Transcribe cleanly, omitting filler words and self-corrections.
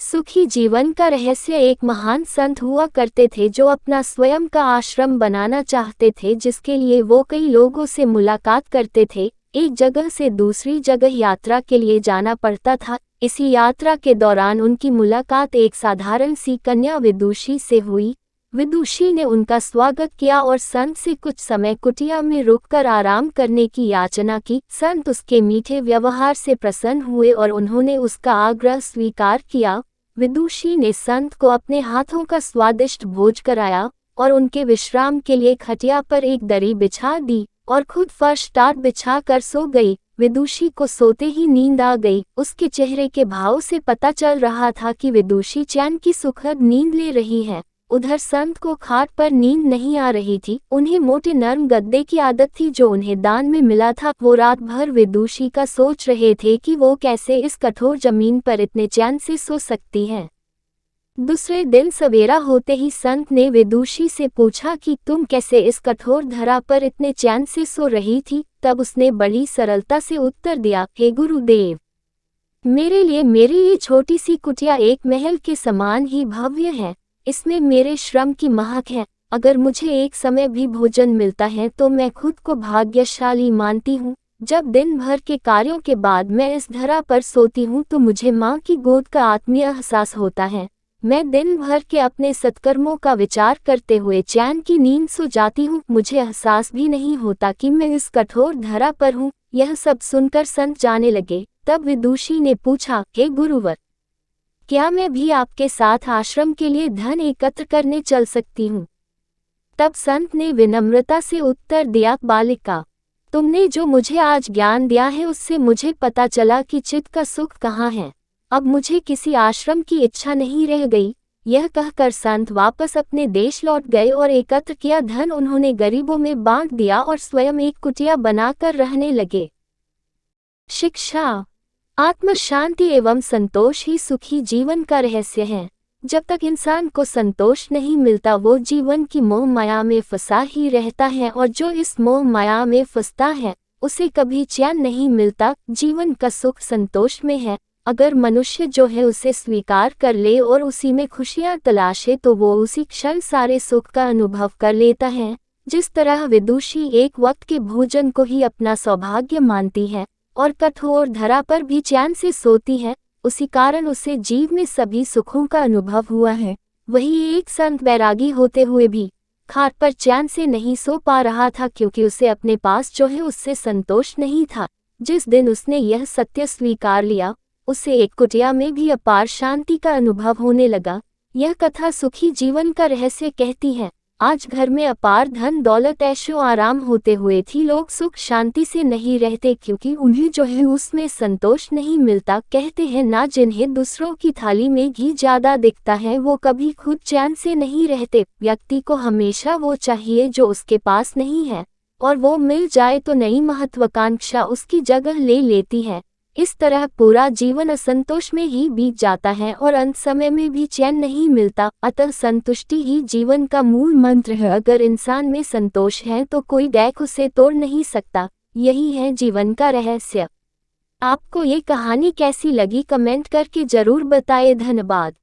सुखी जीवन का रहस्य। एक महान संत हुआ करते थे जो अपना स्वयं का आश्रम बनाना चाहते थे, जिसके लिए वो कई लोगों से मुलाकात करते थे। एक जगह से दूसरी जगह यात्रा के लिए जाना पड़ता था। इसी यात्रा के दौरान उनकी मुलाकात एक साधारण सी कन्या विदुषी से हुई। विदुषी ने उनका स्वागत किया और संत से कुछ समय कुटिया में रुककर आराम करने की याचना की। संत उसके मीठे व्यवहार से प्रसन्न हुए और उन्होंने उसका आग्रह स्वीकार किया। विदुषी ने संत को अपने हाथों का स्वादिष्ट भोज कराया और उनके विश्राम के लिए खटिया पर एक दरी बिछा दी और खुद फर्श टाट बिछा कर सो गई। विदुषी को सोते ही नींद आ गई। उसके चेहरे के भाव से पता चल रहा था कि विदुषी चैन की सुखद नींद ले रही है। उधर संत को खाट पर नींद नहीं आ रही थी। उन्हें मोटे नर्म गद्दे की आदत थी जो उन्हें दान में मिला था। वो रात भर विदुषी का सोच रहे थे कि वो कैसे इस कठोर जमीन पर इतने चैन से सो सकती है। दूसरे दिन सवेरा होते ही संत ने विदुषी से पूछा कि तुम कैसे इस कठोर धरा पर इतने चैन से सो रही थी। तब उसने बड़ी सरलता से उत्तर दिया, हे गुरुदेव, मेरे लिए मेरी ये छोटी सी कुटिया एक महल के समान ही भव्य है। इसमें मेरे श्रम की महक है। अगर मुझे एक समय भी भोजन मिलता है तो मैं खुद को भाग्यशाली मानती हूँ। जब दिन भर के कार्यों के बाद मैं इस धरा पर सोती हूँ तो मुझे माँ की गोद का आत्मीय एहसास होता है। मैं दिन भर के अपने सत्कर्मों का विचार करते हुए चैन की नींद सो जाती हूँ। मुझे एहसास भी नहीं होता कि मैं इस कठोर धरा पर हूँ। यह सब सुनकर संत जाने लगे। तब विदुषी ने पूछा, हे गुरुवर, क्या मैं भी आपके साथ आश्रम के लिए धन एकत्र करने चल सकती हूँ? तब संत ने विनम्रता से उत्तर दिया, बालिका, तुमने जो मुझे आज ज्ञान दिया है उससे मुझे पता चला कि चित्त का सुख कहाँ है। अब मुझे किसी आश्रम की इच्छा नहीं रह गई। यह कहकर संत वापस अपने देश लौट गए और एकत्र किया धन उन्होंने गरीबों में बांट दिया और स्वयं एक कुटिया बनाकर रहने लगे। शिक्षा। आत्म शांति एवं संतोष ही सुखी जीवन का रहस्य है। जब तक इंसान को संतोष नहीं मिलता वो जीवन की मोह माया में फंसा ही रहता है, और जो इस मोह माया में फंसता है उसे कभी चैन नहीं मिलता। जीवन का सुख संतोष में है। अगर मनुष्य जो है उसे स्वीकार कर ले और उसी में खुशियां तलाशे तो वो उसी क्षण सारे सुख का अनुभव कर लेता है। जिस तरह विदुषी एक वक्त के भोजन को ही अपना सौभाग्य मानती है और कठोर धरा पर भी चैन से सोती है, उसी कारण उसे जीव में सभी सुखों का अनुभव हुआ है। वही एक संत बैरागी होते हुए भी खाट पर चैन से नहीं सो पा रहा था, क्योंकि उसे अपने पास जो है उससे संतोष नहीं था। जिस दिन उसने यह सत्य स्वीकार लिया उसे एक कुटिया में भी अपार शांति का अनुभव होने लगा। यह कथा सुखी जीवन का रहस्य कहती है। आज घर में अपार धन दौलत ऐशो आराम होते हुए भी लोग सुख शांति से नहीं रहते, क्योंकि उन्हें जो है उसमें संतोष नहीं मिलता। कहते हैं ना, जिन्हें दूसरों की थाली में घी ज्यादा दिखता है वो कभी खुद चैन से नहीं रहते। व्यक्ति को हमेशा वो चाहिए जो उसके पास नहीं है, और वो मिल जाए तो नई महत्वाकांक्षा उसकी जगह ले लेती है। इस तरह पूरा जीवन असंतोष में ही बीत जाता है और अंत समय में भी चैन नहीं मिलता। अतः संतुष्टि ही जीवन का मूल मंत्र है। अगर इंसान में संतोष है तो कोई डैक उसे तोड़ नहीं सकता। यही है जीवन का रहस्य। आपको ये कहानी कैसी लगी कमेंट करके जरूर बताएं। धन्यवाद।